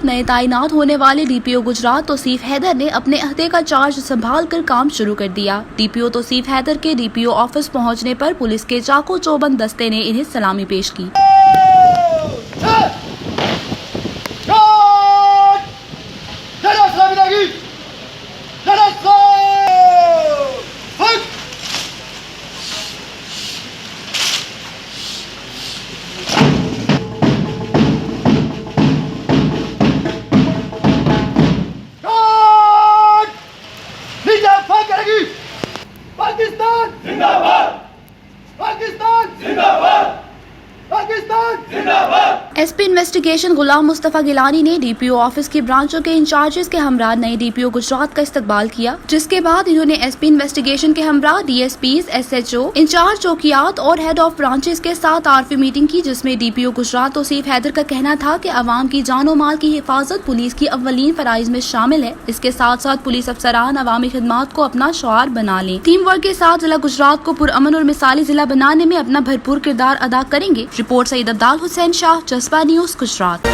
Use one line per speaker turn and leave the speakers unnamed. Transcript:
बाद नए तैनात होने वाले डीपीओ गुजरात तौसीफ हैदर ने अपने अहदे का चार्ज संभाल कर काम शुरू कर दिया। डीपीओ तौसीफ हैदर के डीपीओ ऑफिस पहुंचने पर पुलिस के चाको चौबंद दस्ते ने इन्हें सलामी पेश की।
पाकिस्तान जिंदाबाद, पाकिस्तान जिंदाबाद, पाकिस्तान जिंदाबाद।
एसपी इन्वेस्टिगेशन गुलाम मुस्तफा गिलानी ने डीपीओ ऑफिस की ब्रांचों के इंचार्जेस के हमरा नए डीपीओ गुजरात का इस्तकबाल किया, जिसके बाद इन्होंने एसपी इन्वेस्टिगेशन के हमरा डीएसपीज, एसएचओ, इंचार्ज चौकियात और हेड ऑफ ब्रांचेस के साथ आरफी मीटिंग की, जिसमें डीपीओ गुजरात तौसीफ हैदर का कहना था कि अवाम की जानो माल की हिफाजत पुलिस की अव्वलीन फराइज में शामिल है। इसके साथ साथ पुलिस अफसरान अवामी खिदमात को अपना शुआर बना लें। टीम वर्क के साथ जिला गुजरात को पुरअमन और मिसाली जिला बनाने में अपना भरपूर किरदार अदा करेंगे। रिपोर्ट सईद अब्दाल हुसैन शाह, जज्बा न्यूज, गुजरात।